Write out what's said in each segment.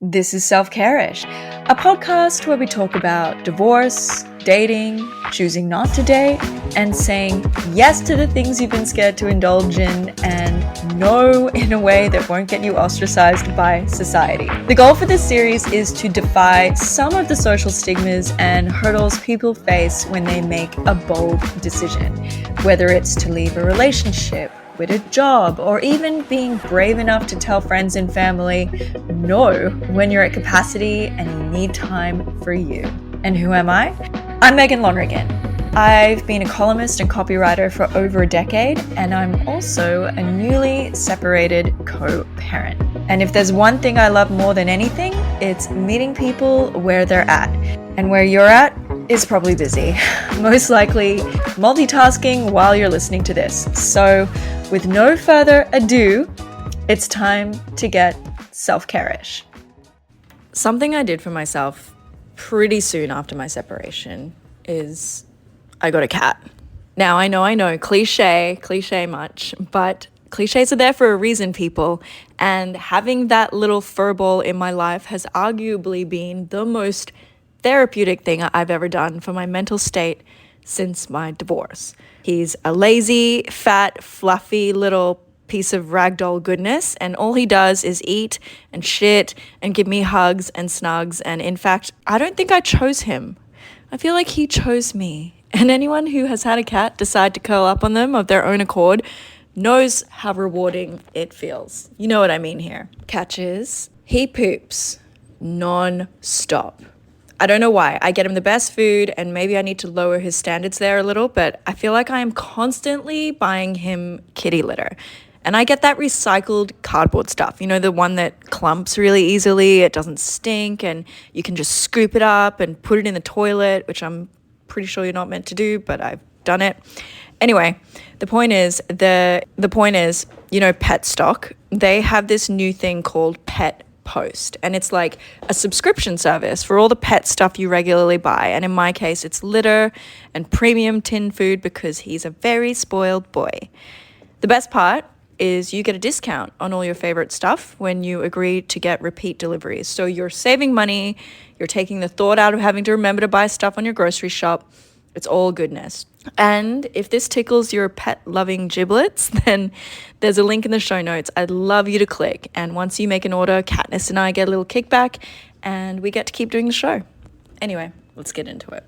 This is Self-Care-ish, a podcast where we talk about divorce, dating, choosing not to date, and saying yes to the things you've been scared to indulge in and no in a way that won't get you ostracized by society. The goal for this series is to defy some of the social stigmas and hurdles people face when they make a bold decision, whether it's to leave a relationship, quit a job, or even being brave enough to tell friends and family no when you're at capacity and you need time for you. And who am I? I'm Megan Lonergan. I've been a columnist and copywriter for over a decade, and I'm also a newly separated co-parent. And if there's one thing I love more than anything, it's meeting people where they're at. And where you're at is probably busy, most likely multitasking while you're listening to this. So with no further ado, it's time to get self-care-ish. Something I did for myself pretty soon after my separation is I got a cat. Now, I know, cliche much, but cliches are there for a reason, people. And having that little furball in my life has arguably been the most therapeutic thing I've ever done for my mental state since my divorce. He's a lazy, fat, fluffy little piece of ragdoll goodness, and all he does is eat and shit and give me hugs and snugs. And in fact, I don't think I chose him. I feel like he chose me. And anyone who has had a cat decide to curl up on them of their own accord knows how rewarding it feels. You know what I mean here. Catch is, he poops non-stop. I don't know why. I get him the best food, and maybe I need to lower his standards there a little, but I feel like I am constantly buying him kitty litter. And I get that recycled cardboard stuff, you know, the one that clumps really easily, it doesn't stink, and you can just scoop it up and put it in the toilet, which I'm pretty sure you're not meant to do, but I've done it. Anyway, the point is, you know, Pet Stock, they have this new thing called Pet Post, and it's like a subscription service for all the pet stuff you regularly buy. And in my case, it's litter and premium tin food because he's a very spoiled boy. The best part is you get a discount on all your favorite stuff when you agree to get repeat deliveries. So you're saving money, you're taking the thought out of having to remember to buy stuff on your grocery shop. It's all goodness. And if this tickles your pet-loving giblets, then there's a link in the show notes. I'd love you to click. And once you make an order, Katniss and I get a little kickback, and we get to keep doing the show. Anyway, let's get into it.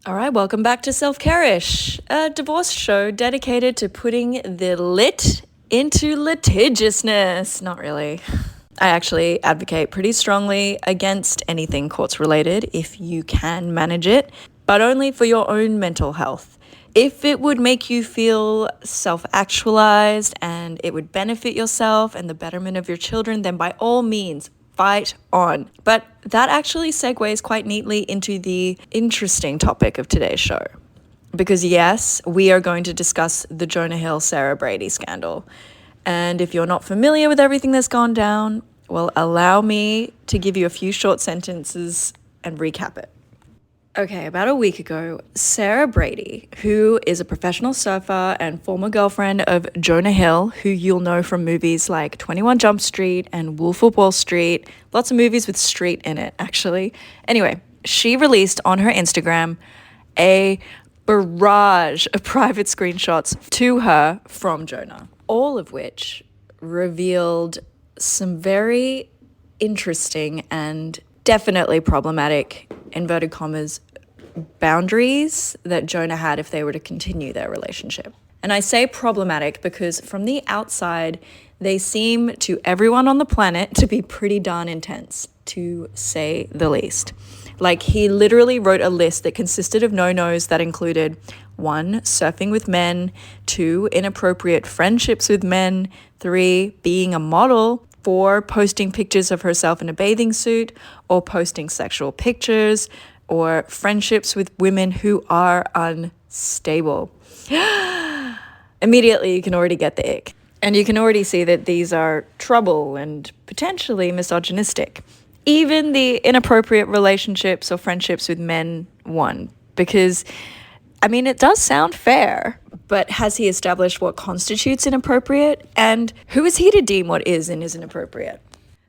All right, welcome back to Self-Care-ish, a divorce show dedicated to putting the lit into litigiousness. Not really. I actually advocate pretty strongly against anything courts-related if you can manage it, but only for your own mental health. If it would make you feel self-actualized and it would benefit yourself and the betterment of your children, then by all means, fight on. But that actually segues quite neatly into the interesting topic of today's show. Because yes, we are going to discuss the Jonah Hill, Sarah Brady scandal. And if you're not familiar with everything that's gone down, well, allow me to give you a few short sentences and recap it. Okay, about a week ago, Sarah Brady, who is a professional surfer and former girlfriend of Jonah Hill, who you'll know from movies like 21 Jump Street and Wolf of Wall Street, lots of movies with street in it, actually. Anyway, she released on her Instagram a barrage of private screenshots to her from Jonah, all of which revealed some very interesting and definitely problematic, inverted commas, boundaries that Jonah had if they were to continue their relationship. And I say problematic because from the outside, they seem to everyone on the planet to be pretty darn intense, to say the least. Like, he literally wrote a list that consisted of no-nos that included 1, surfing with men, 2, inappropriate friendships with men, 3, being a model, 4, posting pictures of herself in a bathing suit, or posting sexual pictures, or friendships with women who are unstable. Immediately, you can already get the ick. And you can already see that these are trouble and potentially misogynistic. Even the inappropriate relationships or friendships with men won, because, I mean, it does sound fair, but has he established what constitutes inappropriate? And who is he to deem what is and isn't appropriate?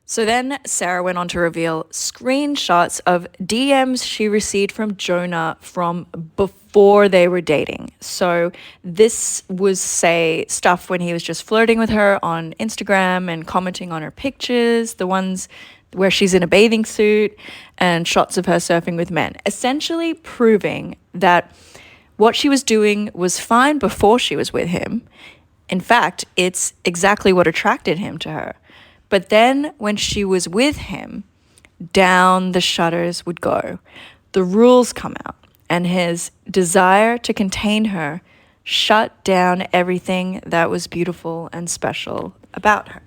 So then Sarah went on to reveal screenshots of DMs she received from Jonah from before they were dating. So this was, say, stuff when he was just flirting with her on Instagram and commenting on her pictures, the ones where she's in a bathing suit, and shots of her surfing with men, essentially proving that what she was doing was fine before she was with him. In fact, it's exactly what attracted him to her. But then when she was with him, down the shutters would go. The rules come out, and his desire to contain her shut down everything that was beautiful and special about her.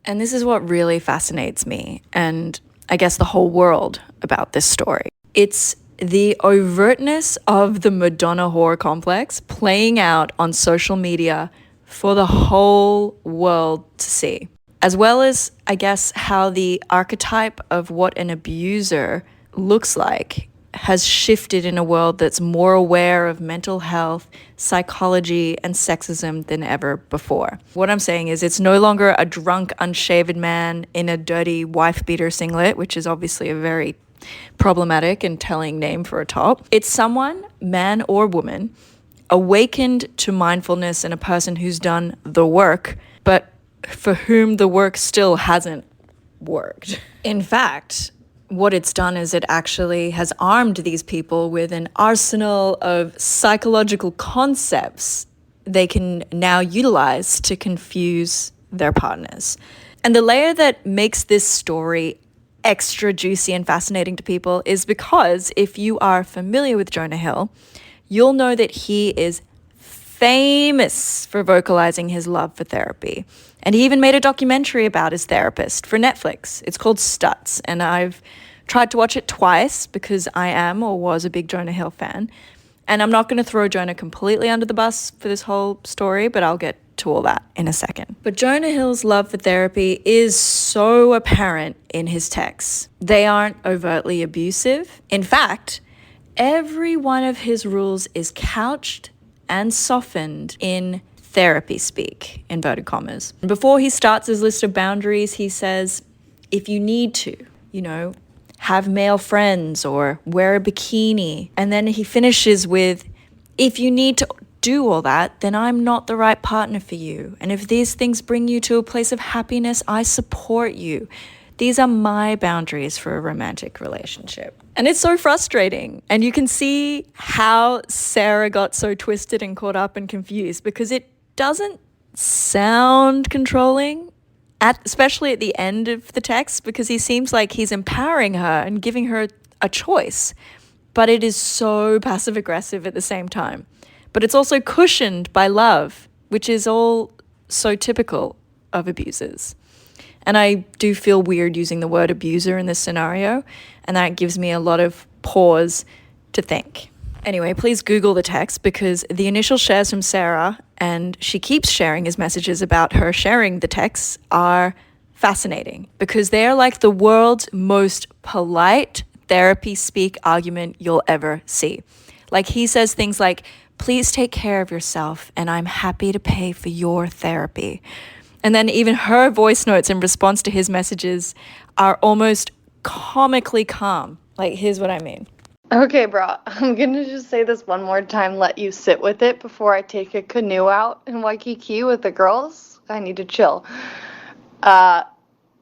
And this is what really fascinates me, and I guess the whole world, about this story. It's the overtness of the Madonna whore complex playing out on social media for the whole world to see. As well as, I guess, how the archetype of what an abuser looks like has shifted in a world that's more aware of mental health, psychology, and sexism than ever before. What I'm saying is it's no longer a drunk, unshaven man in a dirty wife-beater singlet, which is obviously a very problematic and telling name for a top. It's someone, man or woman, awakened to mindfulness and a person who's done the work, but for whom the work still hasn't worked. In fact, what it's done is it actually has armed these people with an arsenal of psychological concepts they can now utilize to confuse their partners. And the layer that makes this story extra juicy and fascinating to people is because if you are familiar with Jonah Hill, you'll know that he is famous for vocalizing his love for therapy. And he even made a documentary about his therapist for Netflix. It's called Stutz, and I've tried to watch it twice because I am or was a big Jonah Hill fan. And I'm not going to throw Jonah completely under the bus for this whole story, but I'll get to all that in a second. But Jonah Hill's love for therapy is so apparent in his texts. They aren't overtly abusive. In fact, every one of his rules is couched and softened in therapy speak, inverted commas. Before he starts his list of boundaries, he says, if you need to, have male friends or wear a bikini. And then he finishes with, if you need to do all that, then I'm not the right partner for you. And if these things bring you to a place of happiness, I support you. These are my boundaries for a romantic relationship. And it's so frustrating. And you can see how Sarah got so twisted and caught up and confused because it doesn't sound controlling, especially at the end of the text, because he seems like he's empowering her and giving her a choice. But it is so passive-aggressive at the same time. But it's also cushioned by love, which is all so typical of abusers. And I do feel weird using the word abuser in this scenario, and that gives me a lot of pause to think. Anyway, please Google the text because the initial shares from Sarah, and she keeps sharing his messages about her sharing the texts, are fascinating because they are like the world's most polite therapy speak argument you'll ever see. Like he says things like, please take care of yourself and I'm happy to pay for your therapy. And then even her voice notes in response to his messages are almost comically calm. Like, here's what I mean. Okay, bro, I'm gonna just say this one more time, let you sit with it before I take a canoe out in Waikiki with the girls. I need to chill.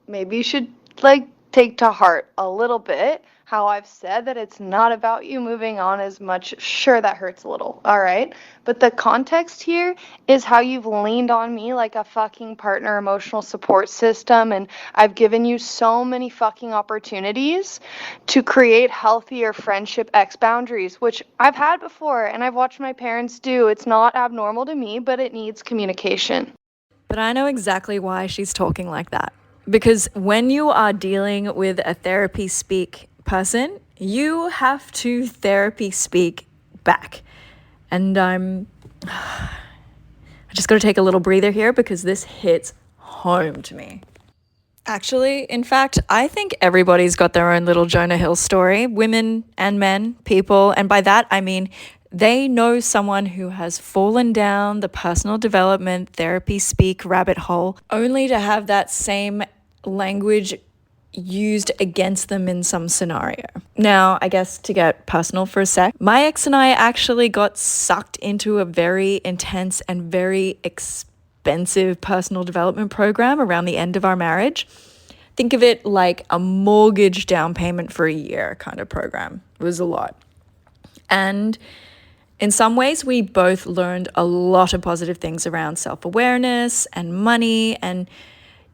Maybe you should, take to heart a little bit how I've said that it's not about you moving on as much. Sure, that hurts a little, all right? But the context here is how you've leaned on me like a fucking partner emotional support system, and I've given you so many fucking opportunities to create healthier friendship X boundaries, which I've had before and I've watched my parents do. It's not abnormal to me, but it needs communication. But I know exactly why she's talking like that. Because when you are dealing with a therapy speak person, you have to therapy speak back. And I just got to take a little breather here because this hits home to me. Actually, in fact, I think everybody's got their own little Jonah Hill story, women and men, people. And by that, I mean they know someone who has fallen down the personal development therapy speak rabbit hole only to have that same language used against them in some scenario. Now, I guess to get personal for a sec, my ex and I actually got sucked into a very intense and very expensive personal development program around the end of our marriage. Think of it like a mortgage down payment for a year kind of program. It was a lot. And in some ways, we both learned a lot of positive things around self-awareness and money, and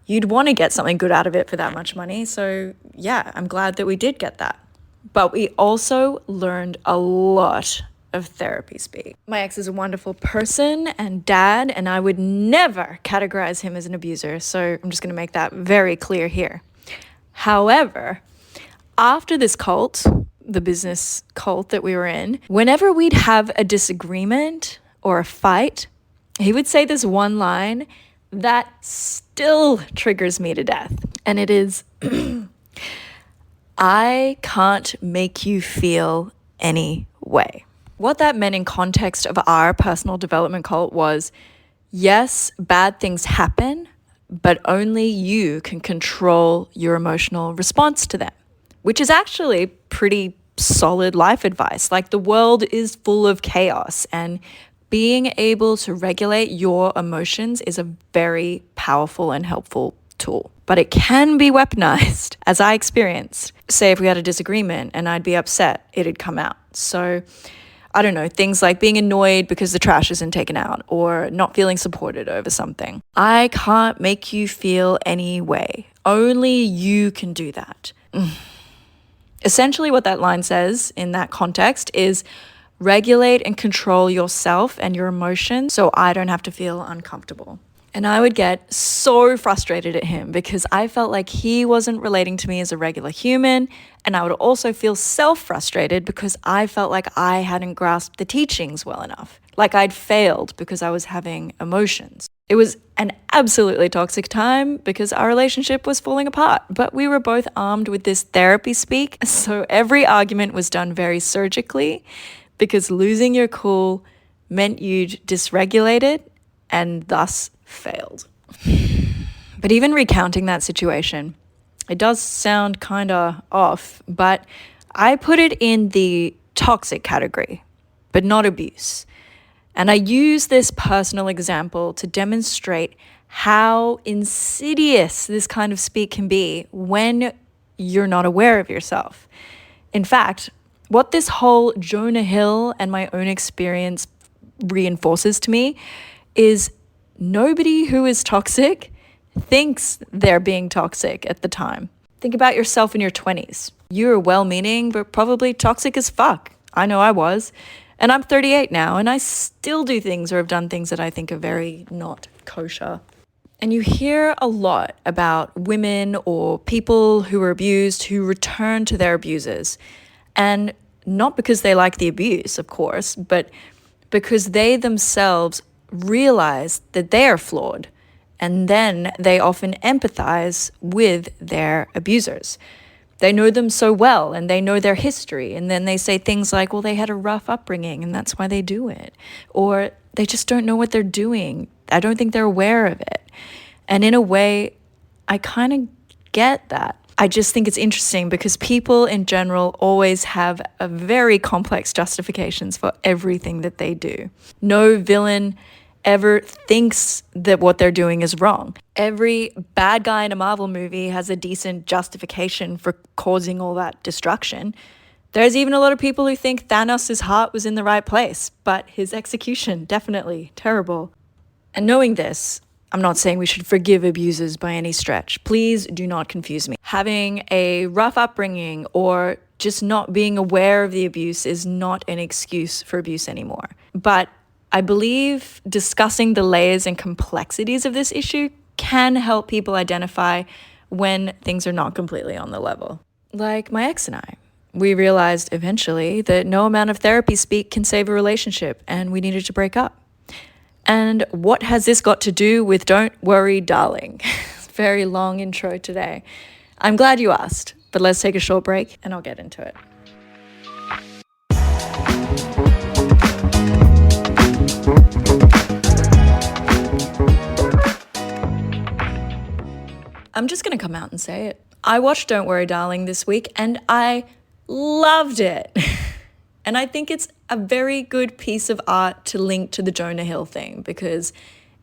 you'd want to get something good out of it for that much money. So yeah, I'm glad that we did get that. But we also learned a lot of therapy speak. My ex is a wonderful person and dad, and I would never categorize him as an abuser. So I'm just going to make that very clear here. However, after this cult, the business cult that we were in, whenever we'd have a disagreement or a fight, he would say this one line that still triggers me to death. And it is, I can't make you feel any way. What that meant in context of our personal development cult was, yes, bad things happen, but only you can control your emotional response to them, which is actually pretty solid life advice. Like, the world is full of chaos, and being able to regulate your emotions is a very powerful and helpful tool. But it can be weaponized, as I experienced. Say if we had a disagreement and I'd be upset, it'd come out. So I don't know, things like being annoyed because the trash isn't taken out or not feeling supported over something. I can't make you feel any way. Only you can do that. Essentially what that line says in that context is regulate and control yourself and your emotions so I don't have to feel uncomfortable. And I would get so frustrated at him because I felt like he wasn't relating to me as a regular human. And I would also feel self-frustrated because I felt like I hadn't grasped the teachings well enough. Like I'd failed because I was having emotions. It was an absolutely toxic time because our relationship was falling apart, but we were both armed with this therapy speak. So every argument was done very surgically because losing your cool meant you'd dysregulated and thus failed. But even recounting that situation, it does sound kind of off, but I put it in the toxic category, but not abuse. And I use this personal example to demonstrate how insidious this kind of speak can be when you're not aware of yourself. In fact, what this whole Jonah Hill and my own experience reinforces to me is nobody who is toxic thinks they're being toxic at the time. Think about yourself in your 20s. You're well-meaning, but probably toxic as fuck. I know I was. And I'm 38 now, and I still do things or have done things that I think are very not kosher. And you hear a lot about women or people who are abused who return to their abusers. And not because they like the abuse, of course, but because they themselves realize that they are flawed. And then they often empathize with their abusers. They know them so well and they know their history. And then they say things like, well, they had a rough upbringing and that's why they do it. Or they just don't know what they're doing. I don't think they're aware of it. And in a way, I kind of get that. I just think it's interesting because people in general always have a very complex justifications for everything that they do. No villain ever thinks that what they're doing is wrong. Every bad guy in a Marvel movie has a decent justification for causing all that destruction. There's even a lot of people who think Thanos' heart was in the right place, but his execution, definitely terrible. And knowing this, I'm not saying we should forgive abusers by any stretch. Please do not confuse me. Having a rough upbringing or just not being aware of the abuse is not an excuse for abuse anymore. But I believe discussing the layers and complexities of this issue can help people identify when things are not completely on the level. Like my ex and I. We realized eventually that no amount of therapy speak can save a relationship, and we needed to break up. And what has this got to do with Don't Worry, Darling? Very long intro today. I'm glad you asked, but let's take a short break and I'll get into it. I'm just going to come out and say it. I watched Don't Worry Darling this week and I loved it. And I think it's a very good piece of art to link to the Jonah Hill thing because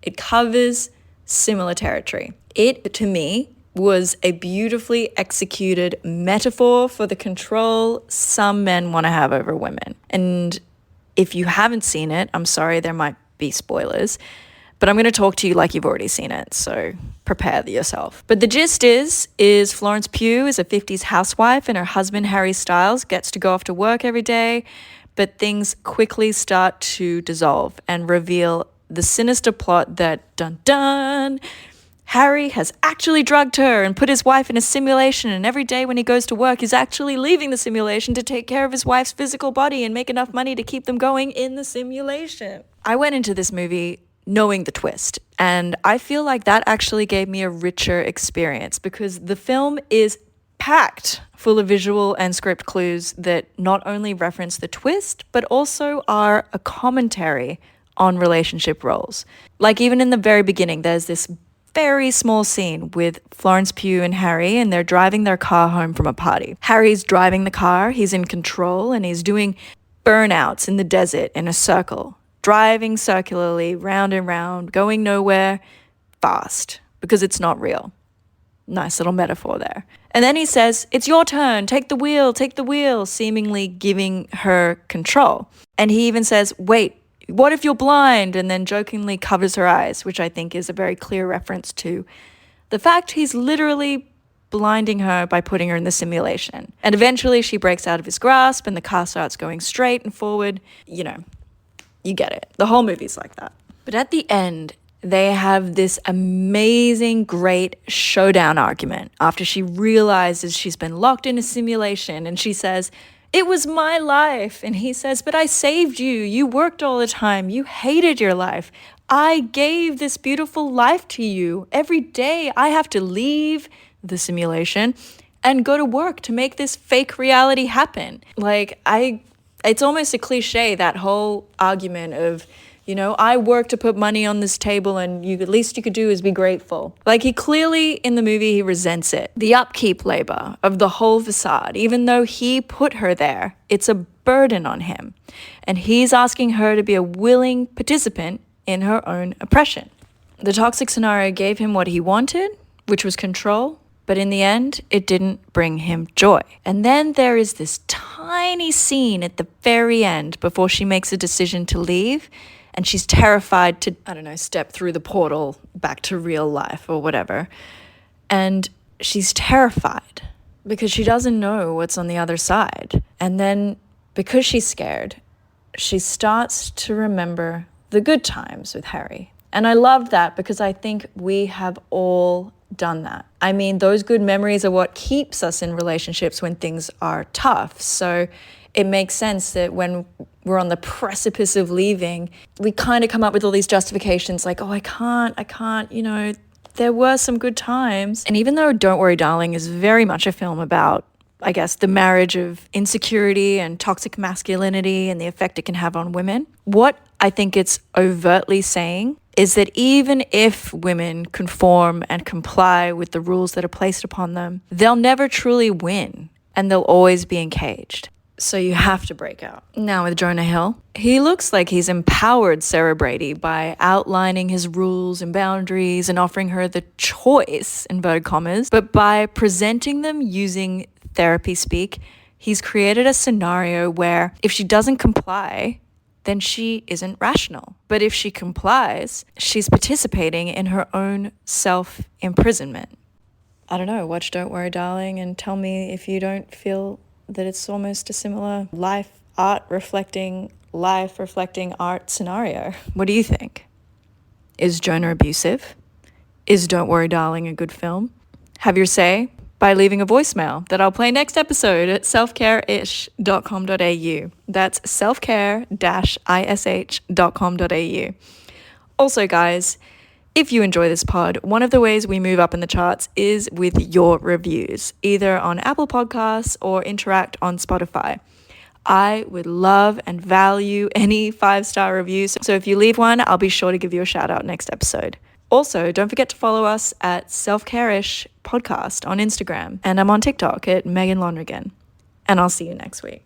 it covers similar territory. It, to me, was a beautifully executed metaphor for the control some men want to have over women. And if you haven't seen it, I'm sorry, there might be spoilers, but I'm going to talk to you like you've already seen it, so prepare yourself. But the gist is Florence Pugh is a 50s housewife and her husband, Harry Styles, gets to go off to work every day, but things quickly start to dissolve and reveal the sinister plot that, dun dun, Harry has actually drugged her and put his wife in a simulation, and every day when he goes to work, he's actually leaving the simulation to take care of his wife's physical body and make enough money to keep them going in the simulation. I went into this movie knowing the twist, and I feel like that actually gave me a richer experience because the film is packed full of visual and script clues that not only reference the twist, but also are a commentary on relationship roles. Like even in the very beginning, there's this very small scene with Florence Pugh and Harry, and they're driving their car home from a party. Harry's driving the car, he's in control, and he's doing burnouts in the desert in a circle, driving circularly round and round, going nowhere, fast, because it's not real. Nice little metaphor there. And then he says, "It's your turn, take the wheel," seemingly giving her control. And he even says, "Wait, what if you're blind?" and then jokingly covers her eyes, which I think is a very clear reference to the fact he's literally blinding her by putting her in the simulation. And eventually she breaks out of his grasp and the car starts going straight and forward. You know, you get it. The whole movie's like that. But at the end, they have this amazing, great showdown argument after she realizes she's been locked in a simulation and she says, "It was my life." And he says, "But I saved you. You worked all the time. You hated your life. I gave this beautiful life to you. Every day I have to leave the simulation and go to work to make this fake reality happen." It's almost a cliche, that whole argument of, you know, I work to put money on this table and at least you could do is be grateful. Like he clearly in the movie, he resents it. The upkeep labor of the whole facade, even though he put her there, it's a burden on him. And he's asking her to be a willing participant in her own oppression. The toxic scenario gave him what he wanted, which was control, but in the end, it didn't bring him joy. And then there is this tiny scene at the very end before she makes a decision to leave. And she's terrified to, step through the portal back to real life or whatever. And she's terrified because she doesn't know what's on the other side. And then because she's scared, she starts to remember the good times with Harry. And I love that because I think we have all done that. I mean, those good memories are what keeps us in relationships when things are tough. So it makes sense that when we're on the precipice of leaving, we kind of come up with all these justifications like, oh, I can't, you know, there were some good times. And even though Don't Worry Darling is very much a film about, I guess, the marriage of insecurity and toxic masculinity and the effect it can have on women, what I think it's overtly saying is that even if women conform and comply with the rules that are placed upon them, they'll never truly win and they'll always be encaged. So you have to break out. Now with Jonah Hill, he looks like he's empowered Sarah Brady by outlining his rules and boundaries and offering her the choice, inverted commas, but by presenting them using therapy speak, he's created a scenario where if she doesn't comply, then she isn't rational. But if she complies, she's participating in her own self-imprisonment. I don't know, watch Don't Worry Darling and tell me if you don't feel that it's almost a similar life reflecting art scenario. What do you think? Is Jonah abusive? Is Don't Worry Darling a good film? Have your say by leaving a voicemail that I'll play next episode at selfcareish.com.au. That's selfcare-ish.com.au. Also, guys, if you enjoy this pod, one of the ways we move up in the charts is with your reviews, either on Apple Podcasts or interact on Spotify. I would love and value any 5-star reviews. So if you leave one, I'll be sure to give you a shout out next episode. Also, don't forget to follow us at Self-Care-ish Podcast on Instagram. And I'm on TikTok at Megan Lonergan. And I'll see you next week.